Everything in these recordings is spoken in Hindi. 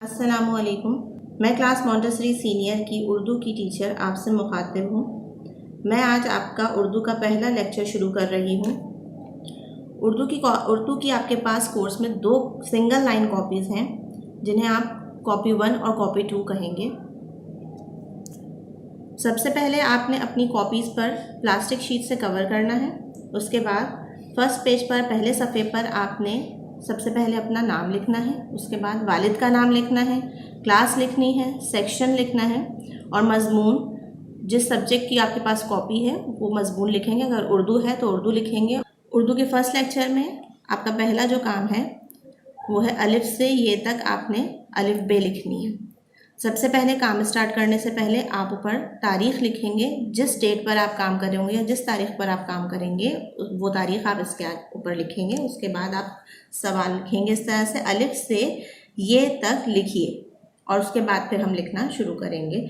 अस्सलामुअलैकुम। मैं क्लास मॉन्टेसरी सीनियर की उर्दू की टीचर आपसे मुखातिब हूँ। मैं आज आपका उर्दू का पहला लेक्चर शुरू कर रही हूँ। उर्दू की आपके पास कोर्स में 2 सिंगल लाइन कॉपीज़ हैं, जिन्हें आप कॉपी 1 और कॉपी 2 कहेंगे। सबसे पहले आपने अपनी कॉपीज़ पर प्लास्टिक शीट से कवर करना है। उसके बाद फर्स्ट पेज पर पहले सफ़े पर आपने सबसे पहले अपना नाम लिखना है। उसके बाद वालिद का नाम लिखना है, क्लास लिखनी है, सेक्शन लिखना है और मज़मून जिस सब्जेक्ट की आपके पास कॉपी है वो मज़मून लिखेंगे। अगर उर्दू है तो उर्दू लिखेंगे। उर्दू के फर्स्ट लेक्चर में आपका पहला जो काम है वो है अलिफ से ये तक आपने अलिफ बे लिखनी है। सबसे पहले काम स्टार्ट करने से पहले आप ऊपर तारीख़ लिखेंगे। जिस डेट पर आप काम कर रहे होंगे या जिस तारीख़ पर आप काम करेंगे वो तारीख़ आप इसके ऊपर लिखेंगे। उसके बाद आप सवाल लिखेंगे इस तरह से, अलिफ से ये तक लिखिए, और उसके बाद फिर हम लिखना शुरू करेंगे।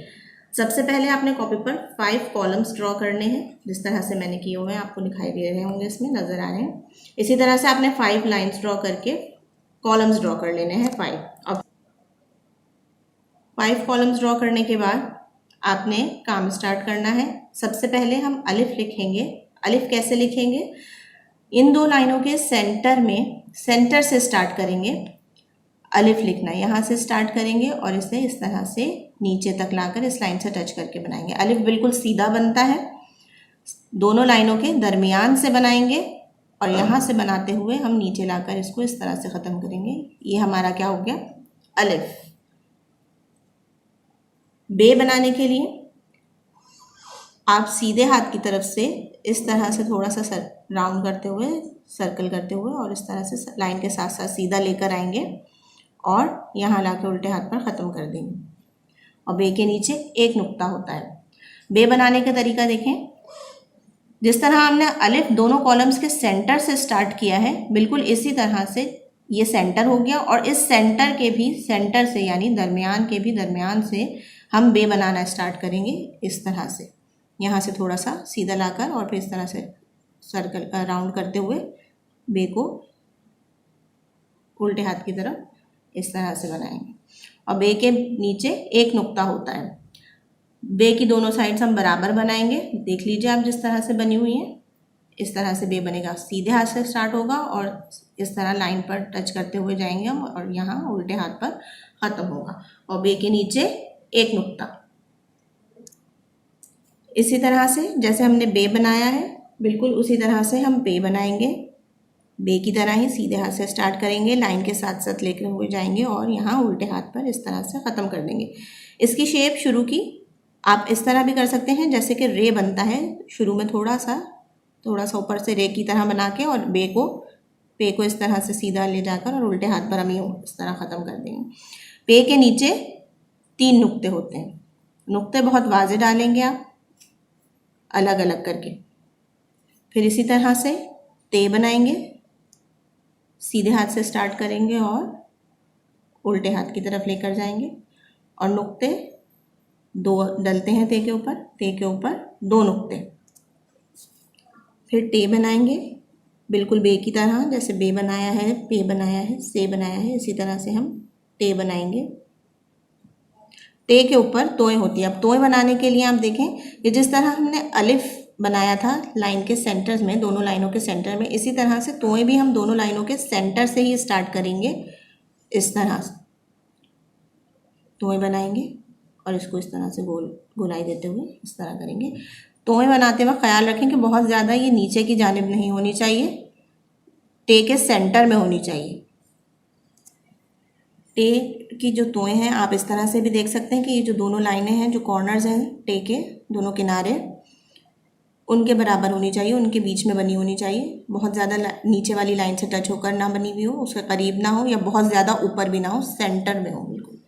सबसे पहले आपने कॉपी पर 5 कॉलम्स ड्रॉ करने हैं, जिस तरह से मैंने किए हुए हैं, आपको दिखाई दे रहे होंगे, इसमें नज़र आ रहे हैं। इसी तरह से आपने 5 लाइन्स ड्रॉ करके कॉलम्स ड्रॉ कर लेने हैं 5। अब 5 कॉलम्स ड्रॉ करने के बाद आपने काम स्टार्ट करना है। सबसे पहले हम अलिफ लिखेंगे। अलिफ कैसे लिखेंगे? इन 2 लाइनों के सेंटर में, सेंटर से स्टार्ट करेंगे अलिफ लिखना। यहाँ से स्टार्ट करेंगे और इसे इस तरह से नीचे तक लाकर इस लाइन से टच करके बनाएंगे। अलिफ बिल्कुल सीधा बनता है, दोनों लाइनों के दरमियान से बनाएंगे और यहाँ से बनाते हुए हम नीचे लाकर इसको इस तरह से ख़त्म करेंगे। ये हमारा क्या हो गया? अलिफ। बे बनाने के लिए आप सीधे हाथ की तरफ से इस तरह से थोड़ा सा राउंड करते हुए, सर्कल करते हुए और इस तरह से लाइन के साथ साथ सीधा लेकर आएंगे और यहाँ लाकर उल्टे हाथ पर ख़त्म कर देंगे। और बे के नीचे एक नुक्ता होता है। बे बनाने का तरीका देखें। जिस तरह हमने अलिफ दोनों कॉलम्स के सेंटर से स्टार्ट किया है, बिल्कुल इसी तरह से ये सेंटर हो गया और इस सेंटर के भी सेंटर से, यानी दरमियान के भी दरमियान से हम बे बनाना स्टार्ट करेंगे इस तरह से। यहाँ से थोड़ा सा सीधा लाकर और फिर इस तरह से सर्कल राउंड करते हुए बे को उल्टे हाथ की तरफ इस तरह से बनाएंगे। और बे के नीचे एक नुक्ता होता है। बे की दोनों साइड्स हम बराबर बनाएंगे। देख लीजिए आप जिस तरह से बनी हुई है, इस तरह से बे बनेगा। सीधे हाथ से स्टार्ट होगा और इस तरह लाइन पर टच करते हुए जाएंगे हम और यहाँ उल्टे हाथ पर ख़त्म होगा। और बे के नीचे एक नुक्ता। इसी तरह से जैसे हमने बे बनाया है, बिल्कुल उसी तरह से हम बे बनाएंगे। बे की तरह ही सीधे हाथ से स्टार्ट करेंगे, लाइन के साथ साथ लेकर हुए जाएंगे और यहाँ उल्टे हाथ पर इस तरह से ख़त्म कर देंगे। इसकी शेप शुरू की आप इस तरह भी कर सकते हैं, जैसे कि रे बनता है। शुरू में थोड़ा सा ऊपर से रे की तरह बना के और पे को इस तरह से सीधा ले जाकर और उल्टे हाथ पर हम यूँ इस तरह ख़त्म कर देंगे। पे के नीचे 3 नुक्ते होते हैं। नुक्ते बहुत वाज़े डालेंगे आप, अलग अलग करके। फिर इसी तरह से ते बनाएंगे। सीधे हाथ से स्टार्ट करेंगे और उल्टे हाथ की तरफ लेकर जाएंगे और नुक्ते 2 डलते हैं ते के ऊपर 2 नुक्ते। फिर टे बनाएंगे बिल्कुल बे की तरह, जैसे बे बनाया है, पे बनाया है, से बनाया है, इसी तरह से हम टे बनाएंगे। टे के ऊपर तोय होती है। अब तोय बनाने के लिए आप देखें कि जिस तरह हमने अलिफ बनाया था लाइन के सेंटर्स में, दोनों लाइनों के सेंटर में, इसी तरह से तोय भी हम दोनों लाइनों के सेंटर से ही स्टार्ट करेंगे। इस तरह से तोय बनाएंगे और इसको इस तरह से गोलाई देते हुए इस तरह करेंगे। तोय बनाते वक्त ख्याल रखें कि बहुत ज़्यादा ये नीचे की जानिब नहीं होनी चाहिए, टे के सेंटर में होनी चाहिए। टे की जो तोय हैं आप इस तरह से भी देख सकते हैं कि ये जो दोनों लाइनें हैं, जो कॉर्नर्स हैं टे के दोनों किनारे, उनके बराबर होनी चाहिए, उनके बीच में बनी होनी चाहिए। बहुत ज़्यादा नीचे वाली लाइन से टच होकर ना बनी हुई हो, उसके करीब ना हो, या बहुत ज़्यादा ऊपर भी ना हो, सेंटर में हो बिल्कुल।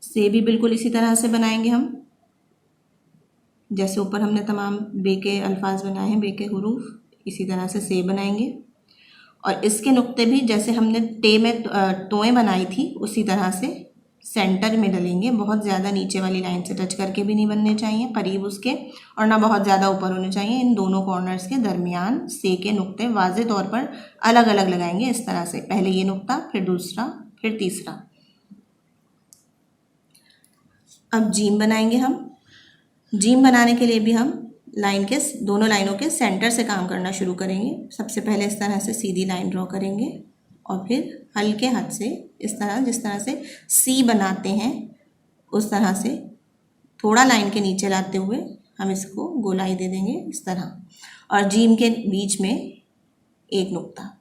से भी बिल्कुल इसी तरह से बनाएंगे हम, जैसे ऊपर हमने तमाम बे के अल्फाज बनाए हैं, बे के हुरूफ, इसी तरह से बनाएंगे। और इसके नुक्ते भी जैसे हमने टे में तोएं बनाई थी उसी तरह से सेंटर में डलेंगे। बहुत ज़्यादा नीचे वाली लाइन से टच करके भी नहीं बनने चाहिए, करीब उसके, और ना बहुत ज़्यादा ऊपर होने चाहिए। इन दोनों कॉर्नर्स के दरमियान से के नुक्ते वाज़े तौर पर अलग अलग लगाएंगे इस तरह से। पहले ये नुक्ता, फिर दूसरा, फिर तीसरा। अब जीम बनाएंगे हम। जीम बनाने के लिए भी हम लाइन के दोनों लाइनों के सेंटर से काम करना शुरू करेंगे। सबसे पहले इस तरह से सीधी लाइन ड्रॉ करेंगे और फिर हल्के हाथ से इस तरह, जिस तरह से सी बनाते हैं उस तरह से थोड़ा लाइन के नीचे लाते हुए हम इसको गोलाई दे देंगे इस तरह, और जीम के बीच में एक नुक्ता।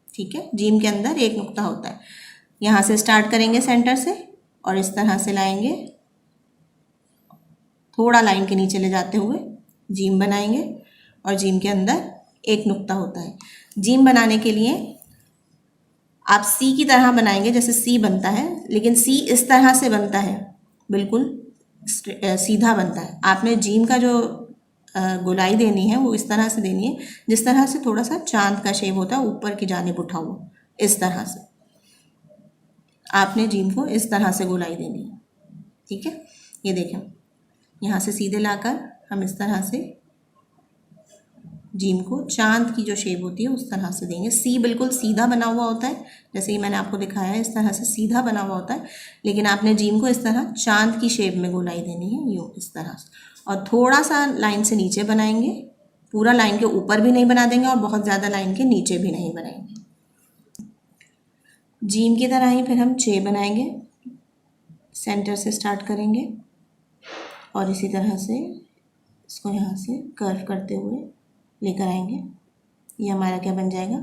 ठीक है, जीम के अंदर एक नुक्ता होता है। यहाँ से स्टार्ट करेंगे सेंटर से और इस तरह से लाएंगे, थोड़ा लाइन के नीचे ले जाते हुए जीम बनाएंगे और जीम के अंदर एक नुक्ता होता है। जीम बनाने के लिए आप सी की तरह बनाएंगे जैसे सी बनता है, लेकिन सी इस तरह से बनता है, बिल्कुल सीधा बनता है। आपने जीम का जो गोलाई देनी है वो इस तरह से देनी है जिस तरह से थोड़ा सा चांद का शेप होता है, ऊपर की जानिब उठा हुआ, इस तरह से आपने जीम को इस तरह से गोलाई देनी है। ठीक है, ये देखें, यहाँ से सीधे लाकर हम इस तरह से जीम को चांद की जो शेप होती है उस तरह से देंगे। सी बिल्कुल सीधा बना हुआ होता है, जैसे ही मैंने आपको दिखाया है इस तरह से सीधा बना हुआ होता है, लेकिन आपने जीम को इस तरह चांद की शेप में गोलाई देनी है, यूँ इस तरह से। और थोड़ा सा लाइन से नीचे बनाएंगे, पूरा लाइन के ऊपर भी नहीं बना देंगे और बहुत ज़्यादा लाइन के नीचे भी नहीं बनाएंगे। जीम की तरह ही फिर हम चे बनाएंगे, सेंटर से स्टार्ट करेंगे और इसी तरह से इसको यहाँ से कर्व करते हुए लेकर आएंगे। ये हमारा क्या बन जाएगा,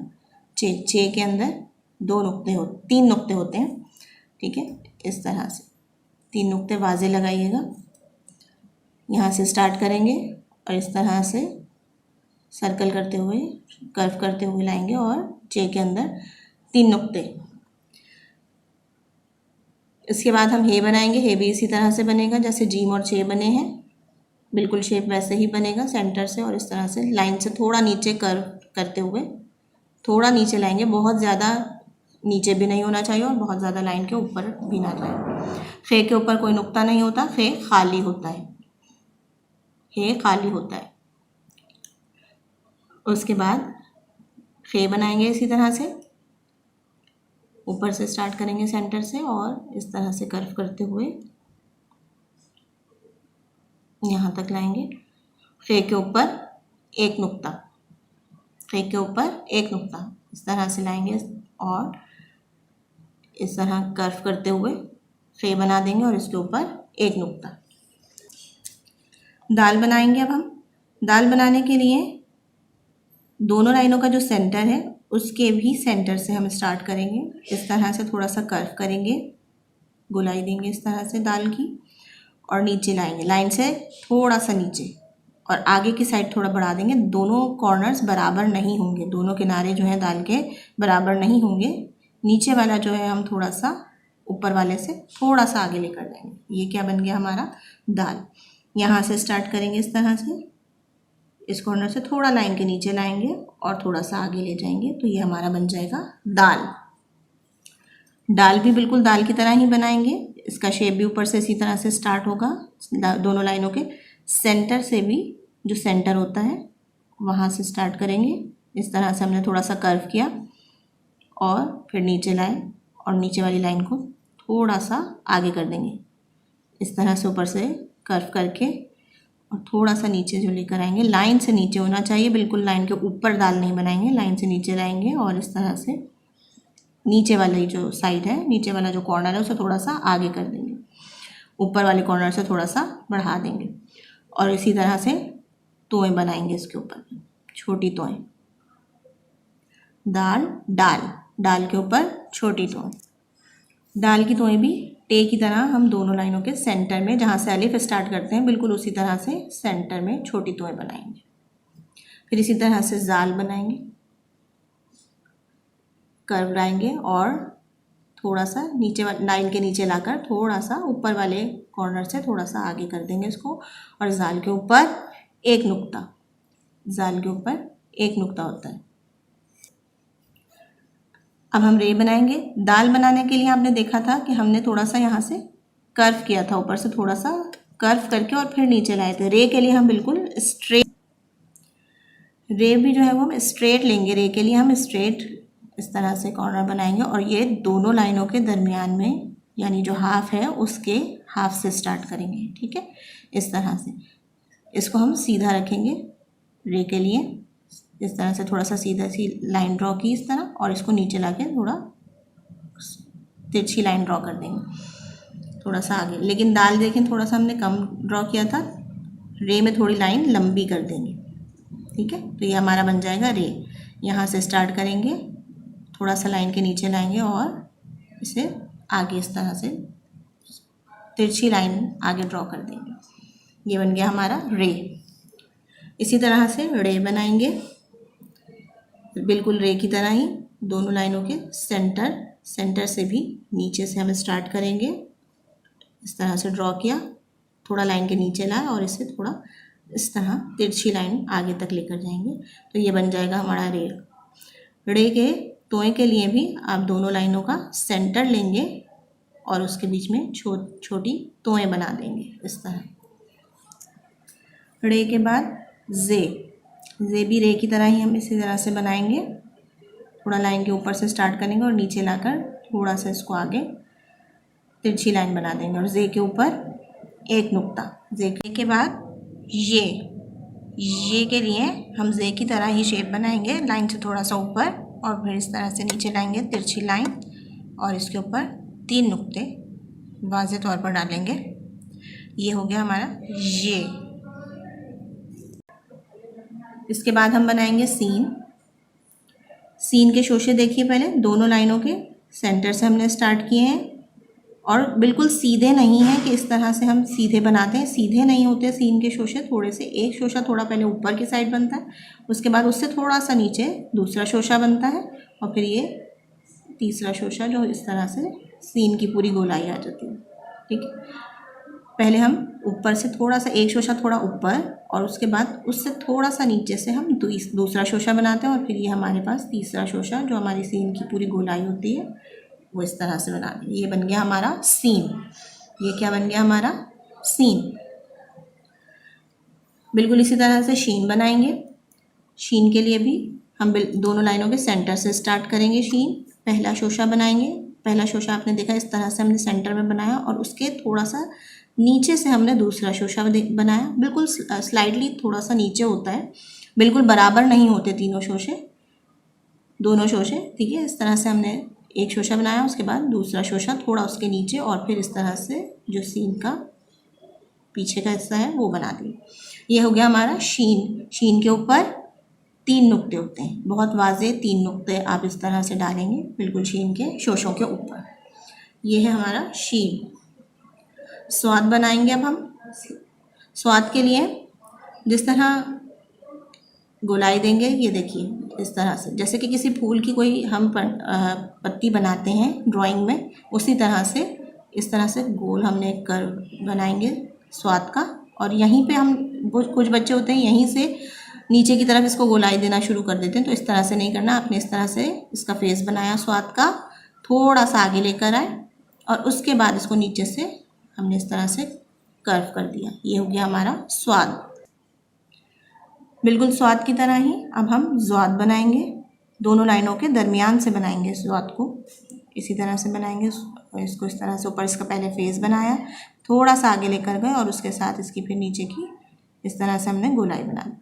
चे। चे के अंदर तीन नुक्ते होते हैं। ठीक है, इस तरह से 3 नुक्ते वाज़े लगाइएगा। यहाँ से स्टार्ट करेंगे और इस तरह से सर्कल करते हुए, कर्व करते हुए लाएंगे और चे के अंदर 3 नुक्ते। इसके बाद हम हे बनाएंगे। हे भी इसी तरह से बनेगा जैसे जीम और चे बने हैं, बिल्कुल शेप वैसे ही बनेगा, सेंटर से और इस तरह से लाइन से थोड़ा नीचे कर्व करते हुए थोड़ा नीचे लाएंगे। बहुत ज़्यादा नीचे भी नहीं होना चाहिए और बहुत ज़्यादा लाइन के ऊपर भी ना जाए। खे के ऊपर कोई नुक्ता नहीं होता, खे खाली होता है, हे खाली होता है। उसके बाद खे बनाएंगे इसी तरह से, ऊपर से स्टार्ट करेंगे सेंटर से और इस तरह से कर्व करते हुए यहाँ तक लाएंगे। खे के ऊपर एक नुक्ता, खे के ऊपर एक नुक्ता इस तरह से लाएंगे और इस तरह कर्व करते हुए खे बना देंगे और इसके ऊपर एक नुक्ता। दाल बनाएंगे। अब हम दाल बनाने के लिए दोनों लाइनों का जो सेंटर है उसके भी सेंटर से हम स्टार्ट करेंगे। इस तरह से थोड़ा सा कर्व करेंगे, गोलाई देंगे इस तरह से दाल की और नीचे लाएंगे, लाइन से थोड़ा सा नीचे और आगे की साइड थोड़ा बढ़ा देंगे। दोनों कॉर्नर्स बराबर नहीं होंगे, दोनों किनारे जो हैं दाल के बराबर नहीं होंगे। नीचे वाला जो है हम थोड़ा सा ऊपर वाले से थोड़ा सा आगे लेकर जाएंगे। ये क्या बन गया हमारा, दाल। यहाँ से स्टार्ट करेंगे इस तरह से, इस कॉर्नर से थोड़ा लाइन के नीचे लाएंगे और थोड़ा सा आगे ले जाएंगे, तो ये हमारा बन जाएगा दाल। दाल भी बिल्कुल दाल की तरह ही बनाएंगे। इसका शेप भी ऊपर से इसी तरह से स्टार्ट होगा, दोनों लाइनों के सेंटर से भी जो सेंटर होता है वहाँ से स्टार्ट करेंगे। इस तरह से हमने थोड़ा सा कर्व किया और फिर नीचे लाए और नीचे वाली लाइन को थोड़ा सा आगे कर देंगे। इस तरह से ऊपर से कर्व करके और थोड़ा सा नीचे जो लेकर आएंगे, लाइन से नीचे होना चाहिए, बिल्कुल लाइन के ऊपर दाल नहीं बनाएंगे, लाइन से नीचे लाएंगे और इस तरह से नीचे वाली जो साइड है, नीचे वाला जो कॉर्नर है उसे थोड़ा सा आगे कर देंगे, ऊपर वाले कॉर्नर से थोड़ा सा बढ़ा देंगे और इसी तरह से तोएं बनाएंगे इसके ऊपर, छोटी तोएं। दाल, डाल, डाल के ऊपर छोटी तोएं। दाल की तोएं भी टे की तरह हम दोनों लाइनों के सेंटर में, जहाँ से अलिफ स्टार्ट करते हैं, बिल्कुल उसी तरह से सेंटर में छोटी तोएं बनाएंगे। फिर इसी तरह से जाल बनाएंगे, कर्व लाएंगे और थोड़ा सा नीचे लाइन के नीचे लाकर थोड़ा सा ऊपर वाले कॉर्नर से थोड़ा सा आगे कर देंगे इसको और जाल के ऊपर एक नुक्ता, जाल के ऊपर एक नुक्ता होता है। अब हम रे बनाएंगे। दाल बनाने के लिए आपने देखा था कि हमने थोड़ा सा यहाँ से कर्व किया था, ऊपर से थोड़ा सा कर्व करके और फिर नीचे लाए थे। रे के लिए हम बिल्कुल स्ट्रेट, रे भी जो है वो हम स्ट्रेट लेंगे। रे के लिए हम स्ट्रेट इस तरह से कॉर्नर बनाएंगे और ये दोनों लाइनों के दरमियान में यानी जो हाफ है उसके हाफ से स्टार्ट करेंगे, ठीक है। इस तरह से इसको हम सीधा रखेंगे रे के लिए, इस तरह से थोड़ा सा सीधा सी लाइन ड्रॉ की इस तरह, और इसको नीचे लाके थोड़ा तिरछी लाइन ड्रॉ कर देंगे थोड़ा सा आगे। लेकिन दाल देखें थोड़ा सा हमने कम ड्रॉ किया था, रे में थोड़ी लाइन लंबी कर देंगे, ठीक है। तो ये हमारा बन जाएगा रे। यहाँ से स्टार्ट करेंगे, थोड़ा सा लाइन के नीचे लाएंगे और इसे आगे इस तरह से तिरछी लाइन आगे ड्रॉ कर देंगे। ये बन गया हमारा रे। इसी तरह से रे बनाएंगे, बिल्कुल रे की तरह ही दोनों लाइनों के सेंटर से भी नीचे से हम स्टार्ट करेंगे। इस तरह से ड्रॉ किया, थोड़ा लाइन के नीचे लाया और इसे थोड़ा इस तरह तिरछी लाइन आगे तक लेकर जाएंगे। तो ये बन जाएगा हमारा रे। रे के तोए के लिए भी आप दोनों लाइनों का सेंटर लेंगे और उसके बीच में छोटी तोएं बना देंगे इस तरह। रे के बाद जे भी रे की तरह ही हम इसी तरह से बनाएंगे। थोड़ा लाइन के ऊपर से स्टार्ट करेंगे और नीचे लाकर थोड़ा सा इसको आगे तिरछी लाइन बना देंगे और जे के ऊपर एक नुक्ता। जे के बाद ये के लिए हम जे की तरह ही शेप बनाएंगे, लाइन से थोड़ा सा ऊपर और फिर इस तरह से नीचे लाएंगे तिरछी लाइन और इसके ऊपर 3 नुक्ते वाज़े तौर पर डालेंगे। ये हो गया हमारा ये। इसके बाद हम बनाएंगे सीन के शोशे देखिए, पहले दोनों लाइनों के सेंटर से हमने स्टार्ट किए हैं और बिल्कुल सीधे नहीं है कि इस तरह से हम सीधे बनाते हैं, सीधे नहीं होते सीन के शोशे। थोड़े से एक शोशा थोड़ा पहले ऊपर की साइड बनता है, उसके बाद उससे थोड़ा सा नीचे दूसरा शोशा बनता है और फिर ये तीसरा शोशा जो इस तरह से सीन की पूरी गोलाई आ जाती है, ठीक है। पहले हम ऊपर से थोड़ा सा एक शोशा थोड़ा ऊपर और उसके बाद उससे थोड़ा सा नीचे से हम दूसरा शोशा बनाते हैं और फिर ये हमारे पास तीसरा शोशा जो हमारी सीन की पूरी गोलाई होती है वो इस तरह से बना दें। ये बन गया हमारा सीन। ये क्या बन गया हमारा सीन। बिल्कुल इसी तरह से शीन बनाएंगे। शीन के लिए भी हम दोनों लाइनों के सेंटर से स्टार्ट करेंगे। शीन पहला शोशा बनाएंगे। पहला शोशा आपने देखा इस तरह से हमने सेंटर में बनाया और उसके थोड़ा सा नीचे से हमने दूसरा शोशा बनाया। बिल्कुल स्लाइडली थोड़ा सा नीचे होता है, बिल्कुल बराबर नहीं होते दोनों शोशे, ठीक है। इस तरह से हमने एक शोशा बनाया, उसके बाद दूसरा शोशा थोड़ा उसके नीचे और फिर इस तरह से जो सीन का पीछे का हिस्सा है वो बना दिया। ये हो गया हमारा शीन। शीन के ऊपर 3 नुक्ते होते हैं, बहुत वाज़े 3 नुक्ते आप इस तरह से डालेंगे बिल्कुल शीन के शोशों के ऊपर। ये है हमारा शीन। स्वाद बनाएंगे अब हम। स्वाद के लिए जिस तरह गोलाई देंगे, ये देखिए इस तरह से, जैसे कि किसी फूल की कोई हम पत्ती बनाते हैं ड्राइंग में, उसी तरह से इस तरह से गोल हमने एक कर्व बनाएंगे स्वाद का। और यहीं पे हम कुछ बच्चे होते हैं यहीं से नीचे की तरफ इसको गोलाई देना शुरू कर देते हैं, तो इस तरह से नहीं करना। आपने इस तरह से इसका फेस बनाया स्वाद का, थोड़ा सा आगे लेकर आए और उसके बाद इसको नीचे से हमने इस तरह से कर्व कर दिया। ये हो गया हमारा स्वाद। बिल्कुल स्वाद की तरह ही अब हम ज़्वाद बनाएंगे। दोनों लाइनों के दरमियान से बनाएंगे ज़्वाद को, इसी तरह से बनाएंगे। इसको इस तरह से ऊपर इसका पहले फेस बनाया, थोड़ा सा आगे लेकर गए और उसके साथ इसकी फिर नीचे की इस तरह से हमने गोलाई बना दी।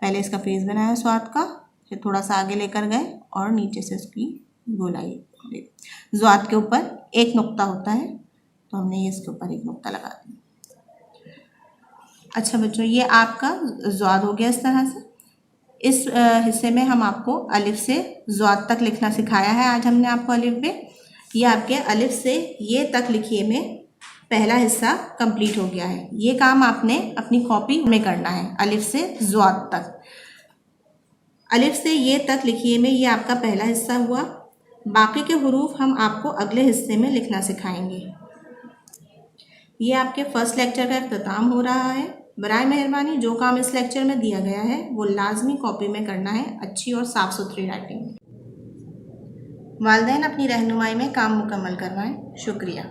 पहले इसका फेस बनाया स्वाद का, फिर थोड़ा सा आगे लेकर गए और नीचे से इसकी गोलाई दी। ज़्वाद के ऊपर एक नुक्ता होता है, तो हमने ये इसके ऊपर एक नुक्ता लगा दिया। अच्छा बच्चों, ये आपका ज़्वाद हो गया इस तरह से। इस हिस्से में हम आपको अलिफ से ज़्वाद तक लिखना सिखाया है आज हमने आपको अलिफ बे। ये आपके अलिफ से ये तक लिखिए में पहला हिस्सा कंप्लीट हो गया है। ये काम आपने अपनी कॉपी में करना है, अलिफ से ज़्वाद तक। अलिफ से ये तक लिखिए में ये आपका पहला हिस्सा हुआ। बाकी के हुरूफ हम आपको अगले हिस्से में लिखना सिखाएंगे। ये आपके फर्स्ट लेक्चर का इख्तिताम हो रहा है। बराए मेहरबानी जो काम इस लेक्चर में दिया गया है वो लाजमी कॉपी में करना है, अच्छी और साफ़ सुथरी राइटिंग। वालिदैन अपनी रहनुमाई में काम मुकम्मल करवाएं। शुक्रिया।